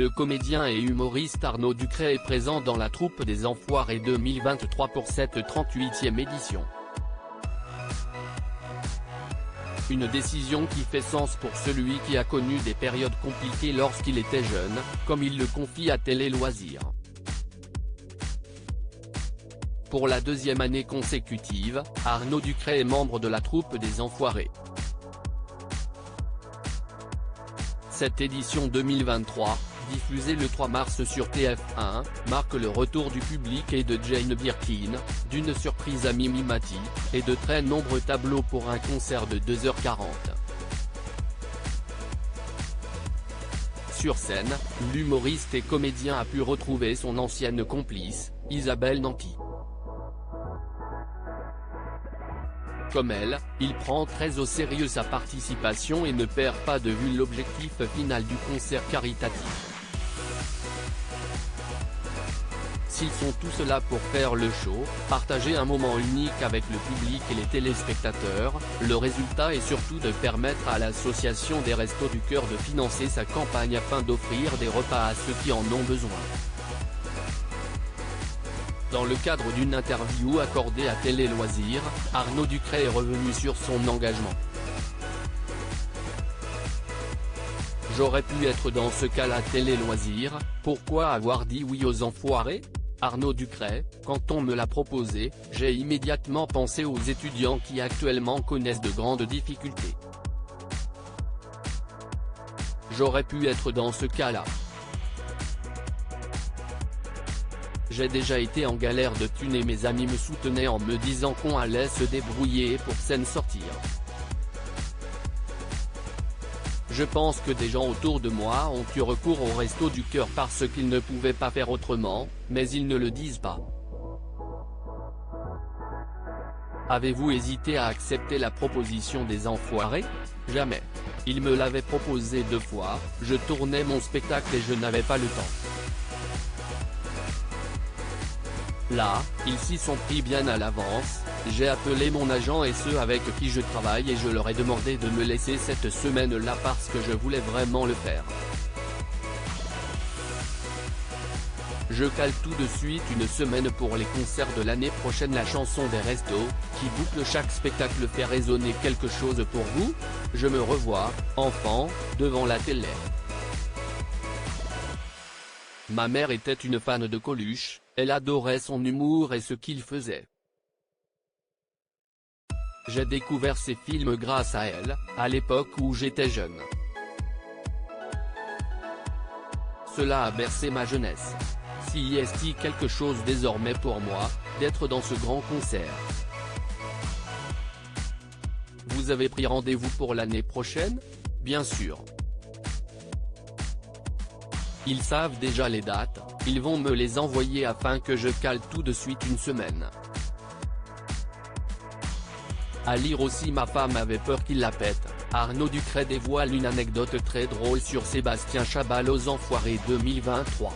Le comédien et humoriste Arnaud Ducret est présent dans la troupe des Enfoirés 2023 pour cette 38e édition. Une décision qui fait sens pour celui qui a connu des périodes compliquées lorsqu'il était jeune, comme il le confie à Télé Loisirs. Pour la deuxième année consécutive, Arnaud Ducret est membre de la troupe des Enfoirés. Cette édition 2023, diffusée le 3 mars sur TF1, marque le retour du public et de Jane Birkin, d'une surprise à Mimi Mati, et de très nombreux tableaux pour un concert de 2h40. Sur scène, l'humoriste et comédien a pu retrouver son ancienne complice, Isabelle Nanty. Comme elle, il prend très au sérieux sa participation et ne perd pas de vue l'objectif final du concert caritatif. S'ils sont tous là pour faire le show, partager un moment unique avec le public et les téléspectateurs, le résultat est surtout de permettre à l'association des Restos du Cœur de financer sa campagne afin d'offrir des repas à ceux qui en ont besoin. Dans le cadre d'une interview accordée à Télé Loisirs, Arnaud Ducret est revenu sur son engagement. J'aurais pu être dans ce cas-là Télé Loisirs, pourquoi avoir dit oui aux Enfoirés ? Arnaud Ducret, quand on me l'a proposé, j'ai immédiatement pensé aux étudiants qui actuellement connaissent de grandes difficultés. J'aurais pu être dans ce cas-là. J'ai déjà été en galère de thunes et mes amis me soutenaient en me disant qu'on allait se débrouiller pour s'en sortir. Je pense que des gens autour de moi ont eu recours au Resto du Cœur parce qu'ils ne pouvaient pas faire autrement, mais ils ne le disent pas. Avez-vous hésité à accepter la proposition des Enfoirés ? Jamais. Ils me l'avaient proposé 2 fois, je tournais mon spectacle et je n'avais pas le temps. Là, ils s'y sont pris bien à l'avance, j'ai appelé mon agent et ceux avec qui je travaille et je leur ai demandé de me laisser cette semaine-là parce que je voulais vraiment le faire. Je cale tout de suite une semaine pour les concerts de l'année prochaine. La chanson des Restos, qui boucle chaque spectacle, fait résonner quelque chose pour vous. Je me revois, enfant, devant la télé. Ma mère était une fan de Coluche, elle adorait son humour et ce qu'il faisait. J'ai découvert ses films grâce à elle, à l'époque où j'étais jeune. Cela a bercé ma jeunesse. Si est-il quelque chose désormais pour moi, d'être dans ce grand concert. Vous avez pris rendez-vous pour l'année prochaine ? Bien sûr. Ils savent déjà les dates, ils vont me les envoyer afin que je cale tout de suite une semaine. À lire aussi, ma femme avait peur qu'il la pète. Arnaud Ducret dévoile une anecdote très drôle sur Sébastien Chabal aux Enfoirés 2023.